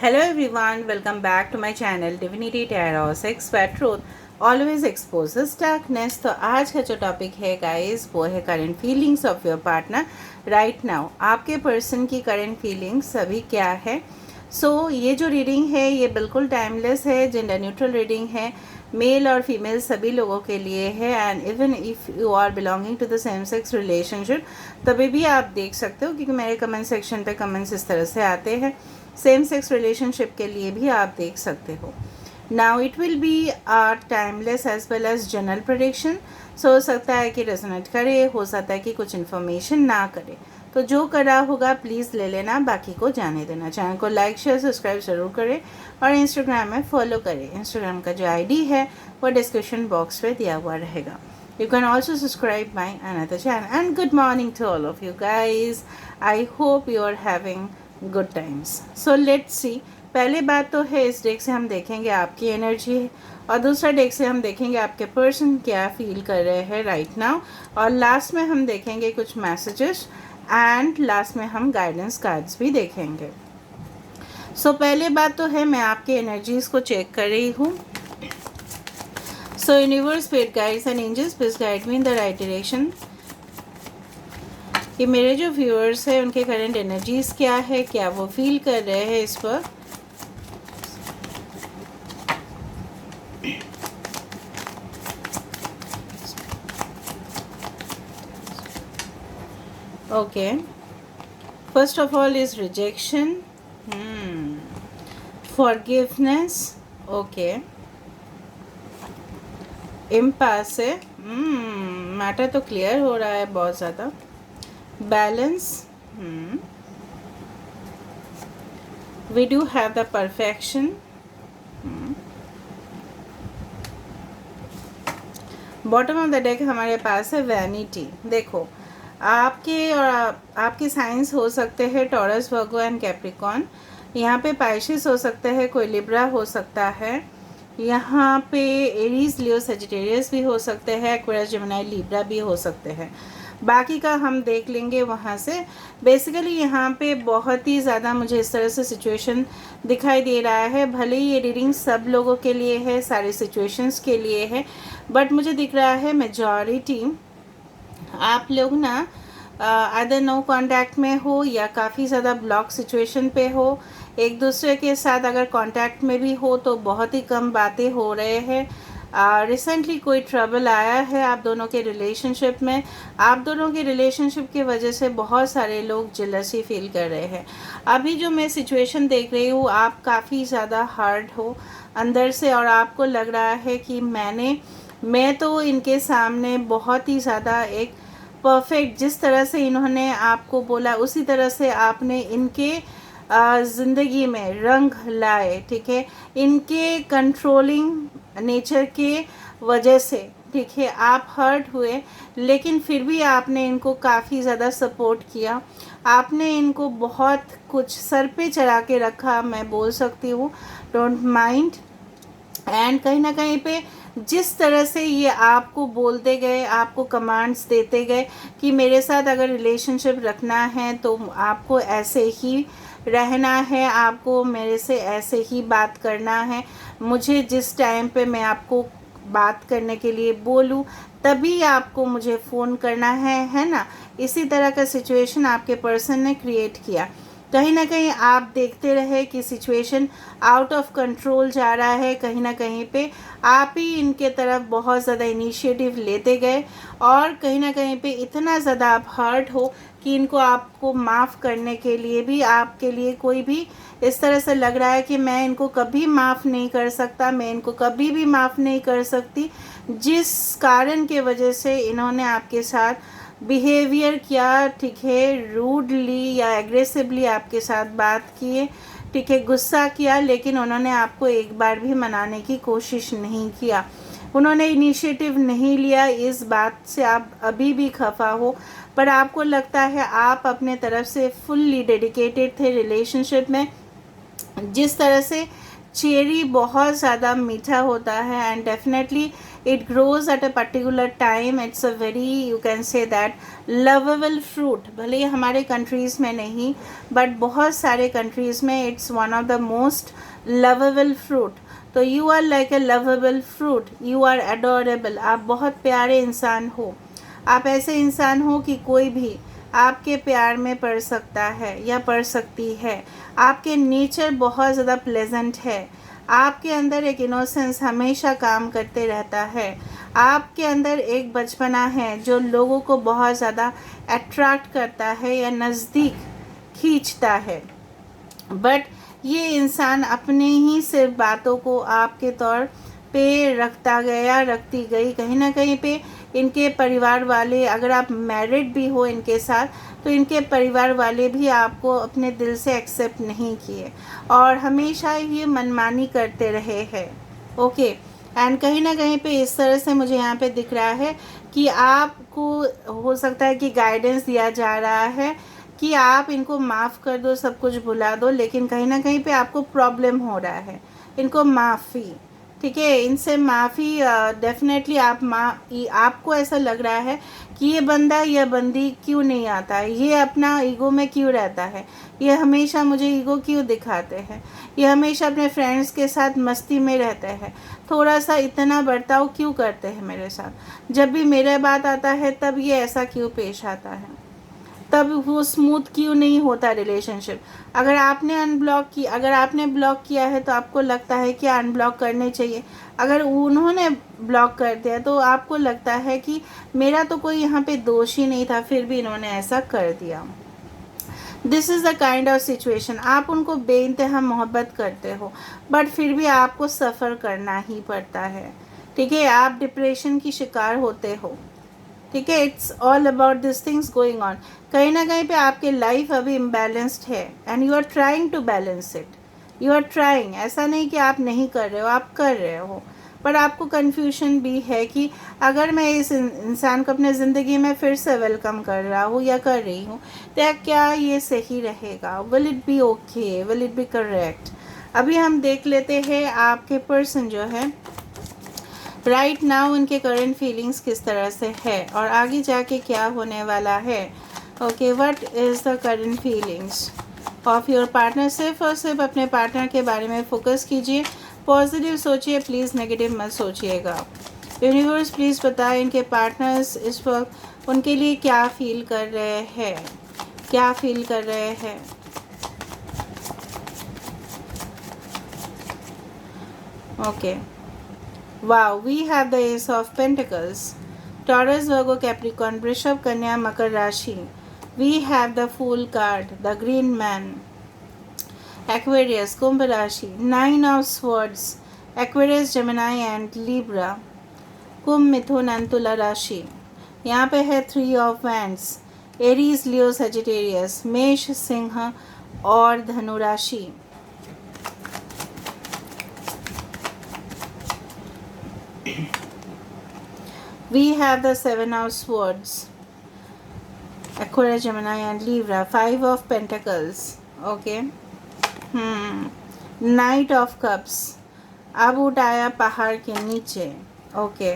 Hello everyone, welcome back to my channel Divinity Tarot Expert Truth always exposes darkness। तो आज का जो topic है गाइस वो है current feelings of your partner right now. आपके पर्सन की करंट फीलिंग्स अभी क्या है। ये जो रीडिंग है ये बिल्कुल टाइमलेस है, जेंडर न्यूट्रल रीडिंग है, मेल और फीमेल सभी लोगों के लिए है। And even if you are belonging to the same sex relationship तभी भी आप देख सकते हो, क्योंकि मेरे कमेंट सेक्शन पे कमेंट्स इस तरह से आते हैं। सेम सेक्स रिलेशनशिप के लिए भी आप देख सकते हो। Now it will be timeless as well as general prediction. हो सकता है कि रेजोनेट करे, हो सकता है कि कुछ इन्फॉर्मेशन ना करे। तो जो करा होगा प्लीज़ ले लेना, बाकी को जाने देना। चैनल को लाइक शेयर सब्सक्राइब ज़रूर करें और इंस्टाग्राम में फॉलो करें। इंस्टाग्राम का जो आईडी है वो डिस्क्रिप्शन बॉक्स में दिया हुआ रहेगा। You can also subscribe my another channel. And good morning to all of you guys. I hope you are having good times. So let's see. पहले बात तो है, इस डेक से हम देखेंगे आपकी एनर्जी और दूसरा डेक से हम देखेंगे आपके पर्सन क्या फील कर रहे हैं राइट नाउ। और लास्ट में हम देखेंगे कुछ मैसेजेस एंड लास्ट में हम गाइडेंस कार्ड्स भी देखेंगे। पहले बात तो है, मैं आपकी एनर्जीज़ को चेक कर रही हूँ। Universe, spirit guides and angels please guide me in the right direction. कि मेरे जो व्यूअर्स हैं उनके करंट एनर्जीज क्या है, क्या वो फील कर रहे हैं इस पर। Okay, first of all is rejection, forgiveness, okay, impasse है, मैटर तो क्लियर हो रहा है बहुत ज़्यादा, balance, we do have the perfection, bottom of the deck हमारे पास है वैनिटी। देखो, आपके और आपके साइंस हो सकते हैं टॉरस, वर्गो एंड कैप्रिकॉन। यहाँ पे पाइशिस हो सकते हैं, कोई लिब्रा हो सकता है, यहाँ पे एरीज, लियो, सेजिटेरियस भी हो सकते हैं, एक्वेरियस, जेमिनी, लिब्रा भी हो सकते हैं। बाकी का हम देख लेंगे वहाँ से। बेसिकली यहाँ पे बहुत ही ज़्यादा मुझे इस तरह से सिचुएशन दिखाई दे रहा है। भले ही ये रीडिंग सब लोगों के लिए है, सारी सिचुएशंस के लिए है, बट मुझे दिख रहा है मेजॉरिटी आप लोग ना आइदर नो कांटेक्ट में हो या काफ़ी ज़्यादा ब्लॉक सिचुएशन पे हो। एक दूसरे के साथ अगर कांटेक्ट में भी हो तो बहुत ही कम बातें हो रहे हैं। रिसेंटली कोई ट्रबल आया है आप दोनों के रिलेशनशिप में। आप दोनों के रिलेशनशिप की वजह से बहुत सारे लोग जेलसी फील कर रहे हैं। अभी जो मैं सिचुएशन देख रही हूँ, आप काफ़ी ज़्यादा हार्ड हो अंदर से और आपको लग रहा है कि मैं तो इनके सामने बहुत ही ज़्यादा एक परफेक्ट, जिस तरह से इन्होंने आपको बोला उसी तरह से आपने इनके ज़िंदगी में रंग लाए, ठीक है। इनके कंट्रोलिंग नेचर के वजह से, ठीक है, आप हर्ट हुए, लेकिन फिर भी आपने इनको काफ़ी ज़्यादा सपोर्ट किया। आपने इनको बहुत कुछ सर पे चढ़ा के रखा, मैं बोल सकती हूँ, डोंट माइंड। एंड कहीं ना कहीं पे जिस तरह से ये आपको बोलते गए, आपको कमांड्स देते गए कि मेरे साथ अगर रिलेशनशिप रखना है तो आपको ऐसे ही रहना है, आपको मेरे से ऐसे ही बात करना है, मुझे जिस टाइम पे मैं आपको बात करने के लिए बोलूँ तभी आपको मुझे फ़ोन करना है ना। इसी तरह का सिचुएशन आपके पर्सन ने क्रिएट किया। कहीं ना कहीं आप देखते रहे कि सिचुएशन आउट ऑफ कंट्रोल जा रहा है। कहीं ना कहीं पे आप ही इनके तरफ बहुत ज़्यादा इनिशिएटिव लेते गए और कहीं ना कहीं पे इतना ज़्यादा आप हर्ट हो कि इनको आपको माफ़ करने के लिए भी आपके लिए कोई भी इस तरह से लग रहा है कि मैं इनको कभी माफ़ नहीं कर सकता, मैं इनको कभी भी माफ़ नहीं कर सकती, जिस कारण के वजह से इन्होंने आपके साथ बिहेवियर किया, ठीक है, रूडली या एग्रेसिवली आपके साथ बात किए, ठीक है, गुस्सा किया, लेकिन उन्होंने आपको एक बार भी मनाने की कोशिश नहीं किया, उन्होंने इनिशिएटिव नहीं लिया। इस बात से आप अभी भी खफा हो, पर आपको लगता है आप अपने तरफ से फुल्ली डेडिकेटेड थे रिलेशनशिप में। जिस तरह से चेरी बहुत ज़्यादा मीठा होता है and definitely it grows at a particular time. It's a very, you can say that, lovable fruit. भले ही हमारे countries में नहीं, but बहुत सारे countries में it's one of the most lovable fruit. तो you are like a lovable fruit, you are adorable. आप बहुत प्यारे इंसान हो. आप ऐसे इंसान हो कि कोई भी आपके प्यार में पड़ सकता है या पड़ सकती है. आपके नेचर बहुत ज़्यादा प्लेजेंट है. आपके अंदर एक इनोसेंस हमेशा काम करते रहता है. आपके अंदर एक बचपना है जो लोगों को बहुत ज़्यादा अट्रैक्ट करता है या नज़दीक खींचता है. बट ये इंसान अपने ही सिर्फ बातों को आपके तौर पे रखती गई. कहीं ना कहीं पे इनके परिवार वाले, अगर आप मैरिड भी हो इनके साथ, तो इनके परिवार वाले भी आपको अपने दिल से एक्सेप्ट नहीं किए और हमेशा ये मनमानी करते रहे हैं. ओके. एंड कहीं ना कहीं पे इस तरह से मुझे यहाँ पे दिख रहा है कि आपको हो सकता है कि गाइडेंस दिया जा रहा है कि आप इनको माफ़ कर दो, सब कुछ भुला दो, लेकिन कहीं ना कहीं पे आपको प्रॉब्लम हो रहा है. इनको माफ़ी, ठीक है, इनसे माफ़ी डेफिनेटली आपको ऐसा लग रहा है कि ये बंदा या बंदी क्यों नहीं आता है, ये अपना ईगो में क्यों रहता है, ये हमेशा मुझे ईगो क्यों दिखाते हैं, ये हमेशा अपने फ्रेंड्स के साथ मस्ती में रहते हैं, थोड़ा सा इतना बर्ताव क्यों करते हैं मेरे साथ, जब भी मेरे बात आता है तब ये ऐसा क्यों पेश आता है, तब वो स्मूथ क्यों नहीं होता रिलेशनशिप. अगर आपने ब्लॉक किया है तो आपको लगता है कि अनब्लॉक करने चाहिए. अगर उन्होंने ब्लॉक कर दिया तो आपको लगता है कि मेरा तो कोई यहाँ पे दोष ही नहीं था, फिर भी इन्होंने ऐसा कर दिया. This is the kind of situation. आप उनको बेइंतहा मोहब्बत करते हो बट फिर भी आपको सफ़र करना ही पड़ता है. ठीक है, आप डिप्रेशन की शिकार होते हो. ठीक है, it's all about this things going on. कहीं ना कहीं पे आपके लाइफ अभी इम्बैलेंस्ड है and you are trying to balance it. You are trying, ऐसा नहीं कि आप नहीं कर रहे हो, आप कर रहे हो, पर आपको कन्फ्यूजन भी है कि अगर मैं इस इंसान को अपने ज़िंदगी में फिर से वेलकम कर रहा हूँ या कर रही हूँ तो क्या ये सही रहेगा, will it be okay, will it be correct. अभी हम देख लेते हैं आपके पर्सन जो है राइट नाउ उनके करंट फीलिंग्स किस तरह से है और आगे जाके क्या होने वाला है. Okay, what is the current feelings of your partner. सिर्फ और सिर्फ अपने पार्टनर के बारे में फोकस कीजिए, पॉजिटिव सोचिए, प्लीज़ नेगेटिव मत सोचिएगा. यूनिवर्स प्लीज़ बताएं इनके पार्टनर्स इस वक्त उनके लिए क्या फील कर रहे हैं, क्या फील कर रहे हैं. Okay. Wow, we have the Ace of Pentacles. Taurus, Virgo, Capricorn, Vrishab, Kanya, Makar Rashi. We have the Fool card, the Green Man. Aquarius, Kumbh Rashi, Nine of Swords, Aquarius, Gemini and Libra. Kumbh, Mithun and तुला राशि. यहाँ पे है 3 of Wands, Aries, Leo, Sagittarius, मेष, सिंह और धनु राशि. We have the 7 of Swords, Aquarius, Gemini and Libra. 5 of Pentacles. Okay. Knight of Cups. अब उठाया पहाड़ के नीचे. Okay.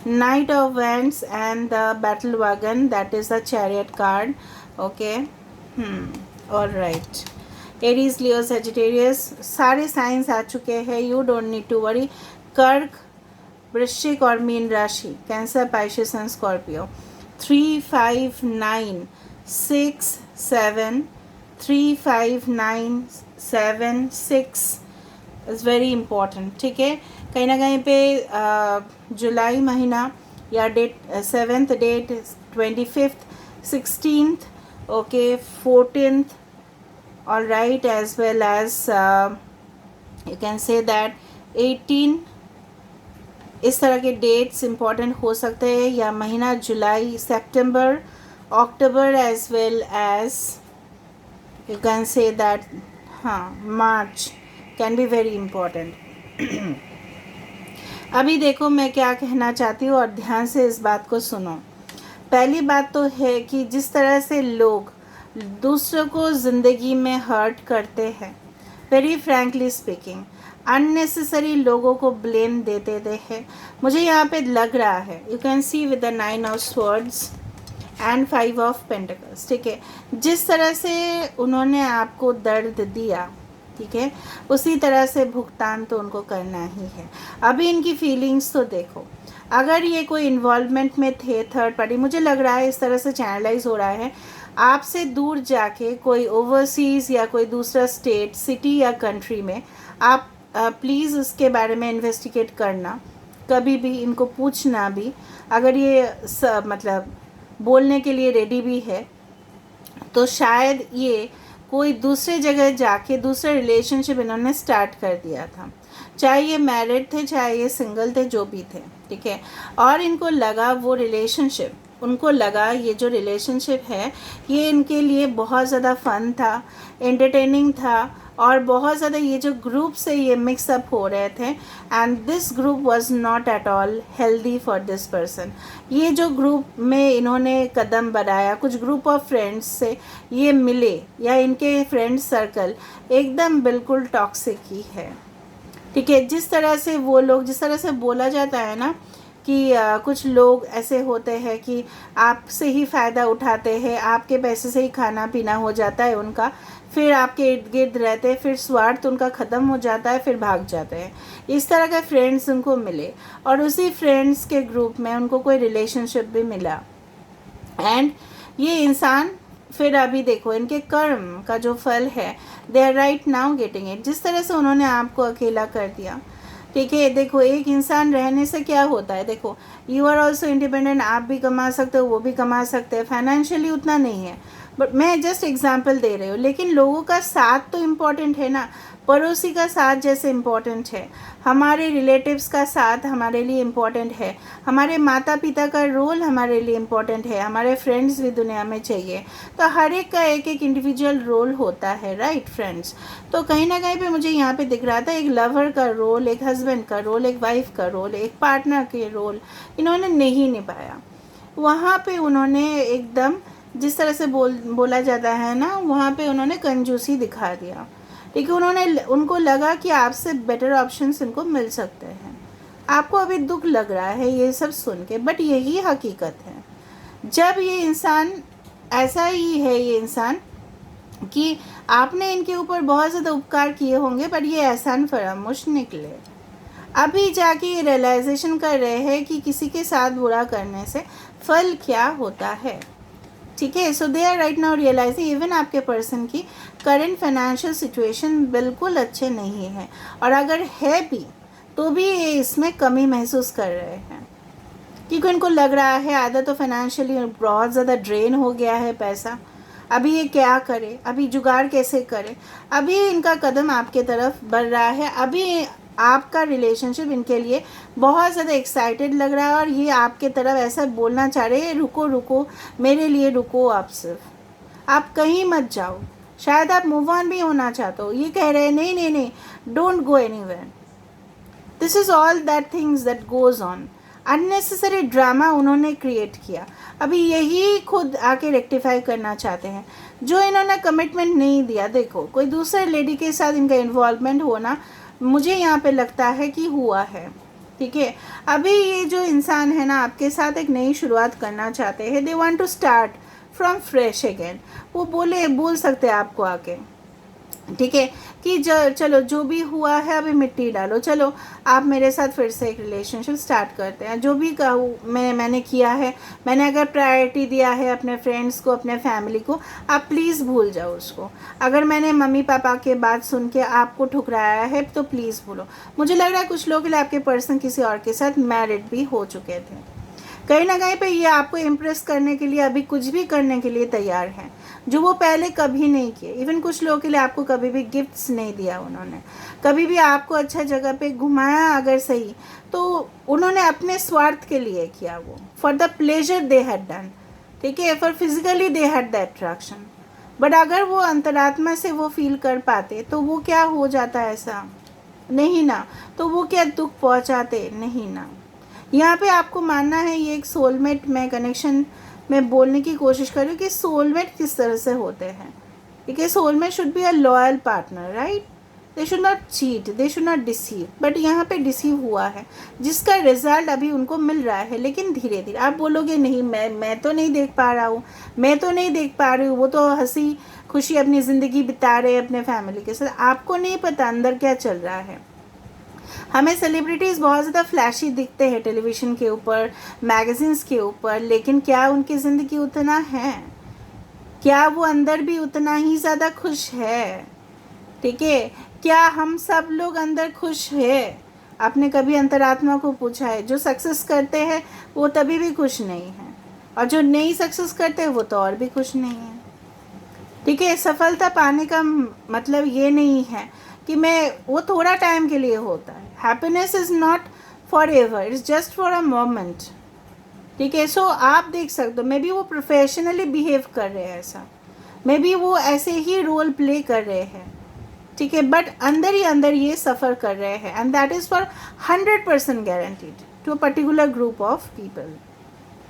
Knight of Wands and the Battle Wagon, that is the Chariot card. Okay. All right. Aries, Leo, Sagittarius, सारे science आ चुके हैं. You don't need to worry. कर्क, वृश्चिक और मीन राशि, cancer, Pisces and Scorpio. 3, 5, 9, 6, 7, 3, 5, 9, 7, 6 is very important. ठीक है, कहीं ना कहीं पे जुलाई महीना या डेट 7th डेट, 25th, 16th, okay, 14th, all right, as well as you can say that 18. इस तरह के डेट्स इम्पॉर्टेंट हो सकते हैं, या महीना जुलाई, सितंबर, अक्टूबर as well as you can say that March can be very important. अभी देखो मैं क्या कहना चाहती हूँ और ध्यान से इस बात को सुनो. पहली बात तो है कि जिस तरह से लोग दूसरों को ज़िंदगी में हर्ट करते हैं, वेरी फ्रैंकली स्पीकिंग, अननेसेसरी लोगों को ब्लेम देते थे। मुझे यहाँ पे लग रहा है, you can see with the 9 of swords and 5 of pentacles, ठीक है, जिस तरह से उन्होंने आपको दर्द दिया, ठीक है, उसी तरह से भुगतान तो उनको करना ही है। अभी इनकी फीलिंग्स तो देखो, अगर ये कोई इन्वॉल्वमेंट में थे थर्ड पार्टी, मुझे लग रहा है इस तरह से चैनलाइज हो रहा है, आपसे दूर जाके कोई ओवरसीज़ या कोई दूसरा स्टेट, सिटी या कंट्री में आप प्लीज़ उसके बारे में इन्वेस्टिगेट करना, कभी भी इनको पूछना भी, अगर ये मतलब बोलने के लिए रेडी भी है तो शायद ये कोई दूसरे जगह जाके दूसरा रिलेशनशिप इन्होंने स्टार्ट कर दिया था, चाहे ये मैरिड थे चाहे ये सिंगल थे, जो भी थे, ठीक है। और इनको लगा वो रिलेशनशिप, उनको लगा ये जो रिलेशनशिप है ये इनके लिए बहुत ज़्यादा फ़न था, एंटरटेनिंग था, और बहुत ज़्यादा ये जो ग्रुप से ये मिक्सअप हो रहे थे, and this group was not at all healthy for this person. ये जो ग्रुप में इन्होंने कदम बढ़ाया, कुछ ग्रुप ऑफ फ्रेंड्स से ये मिले या इनके फ्रेंड सर्कल एकदम बिल्कुल टॉक्सिक ही है, ठीक है। जिस तरह से वो लोग, जिस तरह से बोला जाता है ना कि कुछ लोग ऐसे होते हैं कि आपसे ही फ़ायदा उठाते हैं, आपके पैसे से ही खाना पीना हो जाता है उनका, फिर आपके इर्द गिर्द रहते हैं, फिर स्वार्थ उनका ख़त्म हो जाता है, फिर भाग जाते हैं। इस तरह के फ्रेंड्स उनको मिले और उसी फ्रेंड्स के ग्रुप में उनको कोई रिलेशनशिप भी मिला, एंड ये इंसान फिर अभी देखो इनके कर्म का जो फल है, they are right now getting it. जिस तरह से उन्होंने आपको अकेला कर दिया, ठीक है, देखो एक इंसान रहने से क्या होता है, देखो यू आर ऑल्सो इंडिपेंडेंट, आप भी कमा सकते हो, वो भी कमा सकते हैं, फाइनेंशियली उतना नहीं है, बट मैं जस्ट एग्जांपल दे रही हूँ, लेकिन लोगों का साथ तो इम्पॉर्टेंट है ना, पड़ोसी का साथ जैसे इम्पॉर्टेंट है, हमारे रिलेटिव्स का साथ हमारे लिए इम्पॉर्टेंट है, हमारे माता पिता का रोल हमारे लिए इम्पॉर्टेंट है, हमारे फ्रेंड्स भी दुनिया में चाहिए, तो हर एक का एक एक इंडिविजुअल रोल होता है, राइट फ्रेंड्स। तो कहीं ना कहीं पे मुझे यहाँ पे दिख रहा था एक लवर का रोल, एक हस्बैंड का रोल, एक वाइफ का रोल, एक पार्टनर के रोल इन्होंने नहीं निभाया। वहाँ पे उन्होंने एकदम जिस तरह से बोला जाता है ना, वहाँ पे उन्होंने कंजूसी दिखा दिया, ठीक है। उनको लगा कि आपसे बेटर ऑप्शंस इनको मिल सकते हैं। आपको अभी दुख लग रहा है ये सब सुन के, बट यही हकीकत है। जब ये इंसान ऐसा ही है, ये इंसान कि आपने इनके ऊपर बहुत ज़्यादा उपकार किए होंगे, पर ये एहसान फरामोश निकले। अभी जाके ये रियलाइजेशन कर रहे हैं कि किसी के साथ बुरा करने से फल क्या होता है, ठीक है। So they are right now realizing even आपके पर्सन की करंट फाइनेंशियल सिचुएशन बिल्कुल अच्छे नहीं है, और अगर है भी तो भी ये इसमें कमी महसूस कर रहे हैं, क्योंकि उनको लग रहा है आधा तो फाइनेंशियली बहुत ज़्यादा ड्रेन हो गया है पैसा, अभी ये क्या करे, अभी जुगाड़ कैसे करे। अभी इनका कदम आपके तरफ बढ़ रहा है, अभी आपका रिलेशनशिप इनके लिए बहुत ज़्यादा एक्साइटेड लग रहा है, और ये आपके तरफ ऐसा बोलना चाह रहे हैं, रुको रुको मेरे लिए रुको, आप सिर्फ आप कहीं मत जाओ, शायद आप मूव ऑन भी होना चाहते हो। ये कह रहे हैं नहीं नहीं नहीं, don't go anywhere, this is all that things that goes on. Unnecessary drama उन्होंने क्रिएट किया, अभी यही खुद आके रेक्टिफाई करना चाहते हैं। जो इन्होंने कमिटमेंट नहीं दिया, देखो कोई दूसरे लेडी के साथ इनका इन्वॉल्वमेंट होना मुझे यहाँ पे लगता है कि हुआ है, ठीक है। अभी ये जो इंसान है ना आपके साथ एक नई शुरुआत करना चाहते हैं, they want to start from fresh again. वो बोल सकते हैं आपको आके, ठीक है, कि चलो जो भी हुआ है अभी मिट्टी डालो, चलो आप मेरे साथ फिर से एक रिलेशनशिप स्टार्ट करते हैं। जो भी मैंने किया है, मैंने अगर प्रायोरिटी दिया है अपने फ्रेंड्स को, अपने फैमिली को, आप प्लीज़ भूल जाओ उसको। अगर मैंने मम्मी पापा के बात सुन के आपको ठुकराया है तो प्लीज़ भूलो। मुझे लग रहा है कुछ लोग के लिए आपके पर्सन किसी और के साथ मैरिड भी हो चुके थे, कहीं ना कहीं पे ये आपको इम्प्रेस करने के लिए अभी कुछ भी करने के लिए तैयार हैं, जो वो पहले कभी नहीं किए। इवन कुछ लोगों के लिए आपको कभी भी गिफ्ट्स नहीं दिया उन्होंने, कभी भी आपको अच्छा जगह पे घुमाया अगर सही, तो उन्होंने अपने स्वार्थ के लिए किया, वो for the pleasure they had done, ठीक है, for physically they had the attraction. But अगर वो अंतरात्मा से वो फील कर पाते तो वो क्या हो जाता है, ऐसा नहीं ना, तो वो क्या दुख पहुँचाते, नहीं ना। यहाँ पे आपको मानना है ये एक सोलमेट में कनेक्शन में बोलने की कोशिश कर रही हूँ कि सोलमेट किस तरह से होते हैं, ठीक है। Soulmate should be a loyal partner, right. They should not cheat, they should not deceive, but यहाँ पे डिसीव हुआ है जिसका रिजल्ट अभी उनको मिल रहा है। लेकिन धीरे धीरे आप बोलोगे नहीं मैं तो नहीं देख पा रहा हूँ, मैं तो नहीं देख पा रही हूँ, वो तो हंसी खुशी अपनी ज़िंदगी बिता रहे हैं अपने फैमिली के साथ। आपको नहीं पता अंदर क्या चल रहा है। हमें सेलिब्रिटीज़ बहुत ज़्यादा फ्लैशी दिखते हैं टेलीविज़न के ऊपर, मैगज़ीन्स के ऊपर, लेकिन क्या उनकी ज़िंदगी उतना है? क्या वो अंदर भी उतना ही ज़्यादा खुश है? ठीक है, क्या हम सब लोग अंदर खुश है? आपने कभी अंतरात्मा को पूछा है? जो सक्सेस करते हैं वो तभी भी खुश नहीं है, और जो नहीं सक्सेस करते वो तो और भी खुश नहीं है। ठीक है, सफलता पाने का मतलब ये नहीं है कि वो थोड़ा टाइम के लिए होता है। Happiness is not for ever, it's just for a moment. ठीक है, सो आप देख सकते हो मे बी वो प्रोफेशनली बिहेव कर रहे हैं ऐसा, मे बी वो ऐसे ही रोल प्ले कर रहे हैं। ठीक है, बट अंदर ही अंदर ये सफ़र कर रहे हैं, and that is for 100% guaranteed to a particular group of people.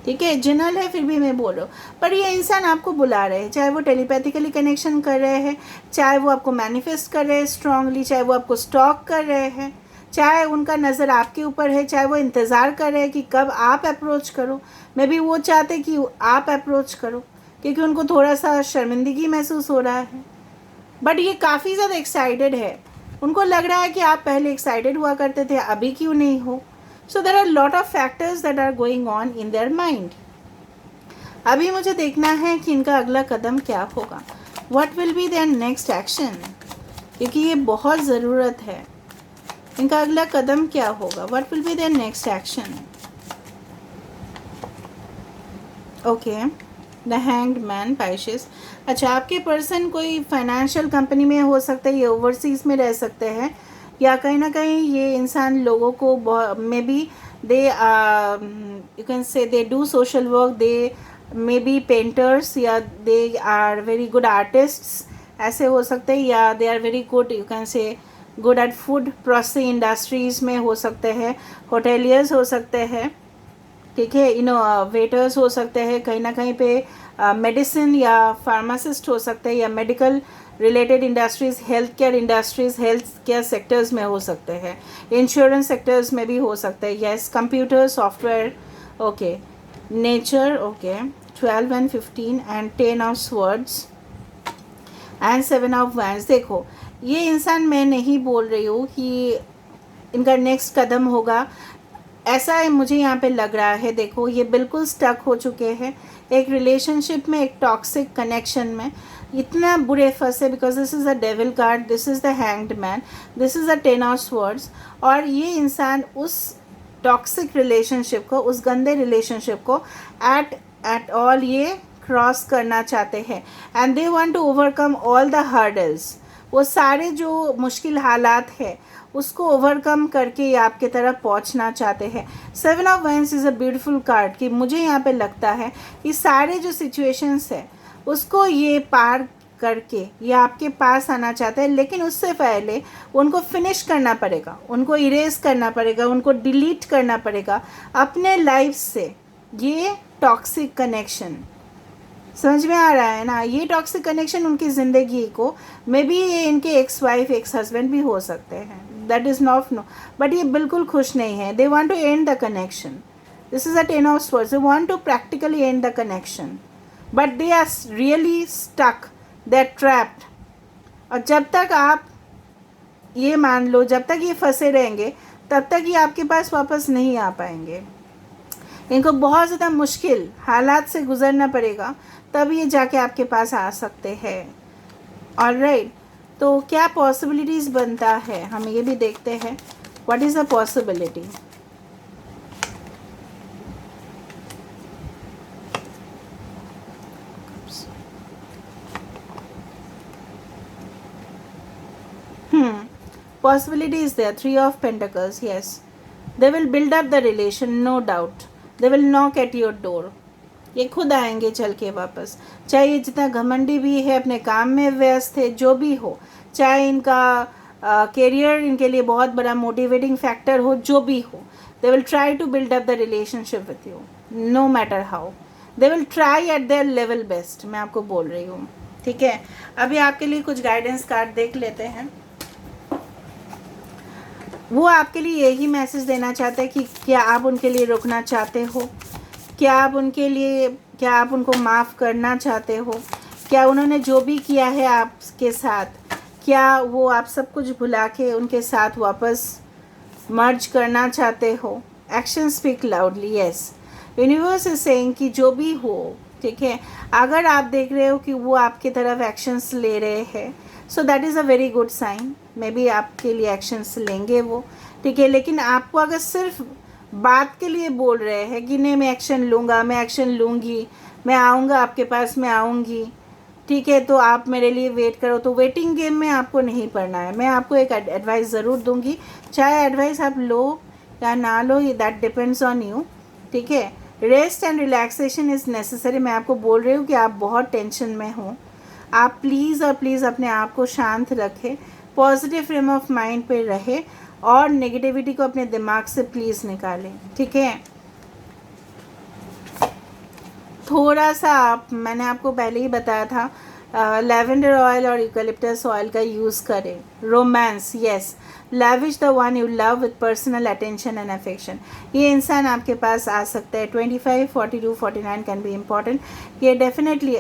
ठीक है, जनरल है फिर भी मैं बोल रहा हूँ, पर ये इंसान आपको बुला रहे हैं, चाहे वो टेलीपैथिकली कनेक्शन कर रहे हैं, चाहे वो आपको मैनिफेस्ट कर रहे हैं स्ट्रांगली, चाहे वो आपको स्टॉक कर रहे हैं, चाहे उनका नज़र आपके ऊपर है, चाहे वो इंतज़ार कर रहे हैं कि कब आप अप्रोच करो। मे बी वो चाहते कि आप अप्रोच करो क्योंकि उनको थोड़ा सा शर्मिंदगी महसूस हो रहा है, बट ये काफ़ी ज़्यादा एक्साइटेड है। उनको लग रहा है कि आप पहले एक्साइटेड हुआ करते थे, अभी क्यों नहीं हो। So there are lot of factors that are going on in their mind. अभी मुझे देखना है कि इनका अगला कदम क्या होगा, what will be their next action, क्योंकि ये बहुत ज़रूरत है। इनका अगला कदम क्या होगा, what will be their next action. Okay, the hanged man, Pisces. अच्छा, आपके पर्सन कोई फाइनेंशियल कंपनी में हो सकता है, ये ओवरसीज़ में रह सकते हैं, या कहीं ना कहीं ये इंसान लोगों को maybe they you can say they do social work, they may be painters, या they are very good artists, ऐसे हो सकते हैं, या they are very good you can say good at food processing industries में हो सकते हैं, होटेलियर्स हो सकते हैं। ठीक है, वेटर्स हो सकते हैं, कहीं ना कहीं पे मेडिसिन या फार्मासिस्ट हो सकते हैं, या medical related industries, health care sectors में हो सकते हैं, इंश्योरेंस सेक्टर्स में भी हो सकते हैं। Yes, computer software. Okay, nature. Okay, 12 and 15 and 10 of swords and 7 of wands। देखो, ये इंसान, मैं नहीं बोल रही हूँ कि इनका नेक्स्ट कदम होगा, ऐसा है मुझे यहाँ पे लग रहा है। देखो, ये बिल्कुल स्टक हो चुके हैं एक रिलेशनशिप में, एक टॉक्सिक कनेक्शन में, इतना बुरे फंसे, because this is a devil card, this is the hanged man, this is a 10 of swords. और ये इंसान उस टॉक्सिक रिलेशनशिप को, उस गंदे रिलेशनशिप को एट ऑल ये क्रॉस करना चाहते हैं, and they want to overcome all the hurdles. वो सारे जो मुश्किल हालात है उसको ओवरकम करके ये आपके तरफ पहुंचना चाहते हैं। 7 of wands is a beautiful card, कि मुझे यहाँ पे लगता है कि सारे जो सिचुएशंस है उसको ये पार करके ये आपके पास आना चाहते हैं, लेकिन उससे पहले उनको फिनिश करना पड़ेगा, उनको इरेज करना पड़ेगा, उनको डिलीट करना पड़ेगा अपने लाइफ से ये टॉक्सिक कनेक्शन। समझ में आ रहा है ना? ये टॉक्सिक कनेक्शन उनकी ज़िंदगी को, मे बी ये इनके एक्स वाइफ एक्स हस्बैंड भी हो सकते हैं, that is not no, but ये बिल्कुल खुश नहीं है। They want to end the connection, this is a 10 of swords, they want to practically end the connection, but they are really stuck, they are trapped. और जब तक आप ये मान लो, जब तक ये फंसे रहेंगे तब तक ये आपके पास वापस नहीं आ पाएंगे। इनको बहुत ज़्यादा मुश्किल हालात से गुजरना पड़ेगा, तब ये जाके आपके पास आ सकते हैं। ऑलराइट, तो क्या पॉसिबिलिटीज़ बनता है हम ये भी देखते हैं, what is the possibility. Possibility is there, 3 of Pentacles, yes. They will build up the relation, no doubt. They will knock at your door. ये खुद आएंगे चल के वापस, चाहे ये जितना घमंडी भी है, अपने काम में व्यस्त है, जो भी हो, चाहे इनका करियर इनके लिए बहुत बड़ा मोटिवेटिंग फैक्टर हो, जो भी हो, they will try to build up the relationship with you, no matter how, they will try at their level best. मैं आपको बोल रही हूँ, ठीक है। अभी आपके लिए कुछ गाइडेंस कार्ड देख लेते हैं। वो आपके लिए यही मैसेज देना चाहते हैं कि क्या आप उनके लिए रुकना चाहते हो, क्या आप उनको माफ़ करना चाहते हो, क्या उन्होंने जो भी किया है आपके साथ, क्या वो आप सब कुछ भुला के उनके साथ वापस मर्ज करना चाहते हो। Action speak loudly, yes. Universe is saying कि जो भी हो, ठीक है, अगर आप देख रहे हो कि वो आपकी तरफ एक्शंस ले रहे हैं, so that is a very good sign. Maybe आपके लिए एक्शंस लेंगे वो, ठीक है। लेकिन आपको अगर सिर्फ बात के लिए बोल रहे हैं कि नहीं मैं एक्शन लूँगा, मैं एक्शन लूँगी, मैं आऊँगा आपके पास, मैं आऊँगी, ठीक है, तो आप मेरे लिए वेट करो, तो वेटिंग गेम में आपको नहीं पड़ना है। मैं आपको एक एडवाइस ज़रूर दूंगी, चाहे एडवाइस आप लो या ना लो, दैट डिपेंड्स ऑन यू, ठीक है। Rest and relaxation is necessary. मैं आपको बोल रही हूँ कि आप बहुत टेंशन में हो, आप प्लीज़ और प्लीज़ अपने आप को शांत रखें, पॉजिटिव फ्रेम ऑफ माइंड पे रहे और नेगेटिविटी को अपने दिमाग से प्लीज़ निकालें, ठीक है। थोड़ा सा मैंने आपको पहले ही बताया था, लेवेंडर ऑयल और यूकलिप्टस ऑयल का यूज़ करें। Romance, yes, lavish the one you love with personal attention and affection. ये इंसान आपके पास आ सकता है। 25, 42, 49 कैन बी इम्पॉर्टेंट। ये डेफिनेटली,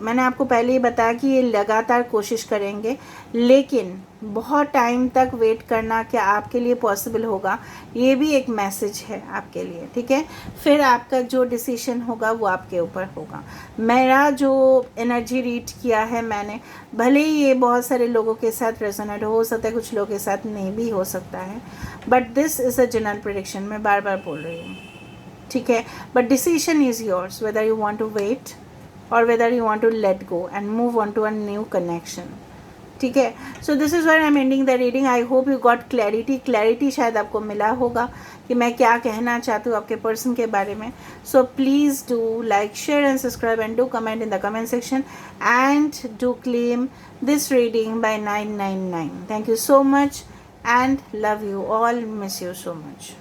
मैंने आपको पहले ही बताया कि ये लगातार कोशिश करेंगे, लेकिन बहुत टाइम तक वेट करना क्या आपके लिए पॉसिबल होगा, ये भी एक मैसेज है आपके लिए, ठीक है। फिर आपका जो डिसीजन होगा वो आपके ऊपर होगा। मेरा जो एनर्जी रीड किया है मैंने, भले ही ये बहुत सारे लोगों के साथ रेजोनेट हो सकता है, कुछ लोगों के साथ नहीं भी हो सकता है, but this is a general prediction. मैं बार बार बोल रही हूँ, ठीक है। But decision is yours, whether you want to wait or whether you want to let go and move on to a new connection, ठीक है। So this is what I am ending the reading. I hope you got clarity शायद आपको मिला होगा कि मैं क्या कहना चाहती हूँ आपके पर्सन के बारे में। So please do like, share and subscribe and do comment in the comment section and do claim this reading by 999। Thank you so much and love you all, miss you so much.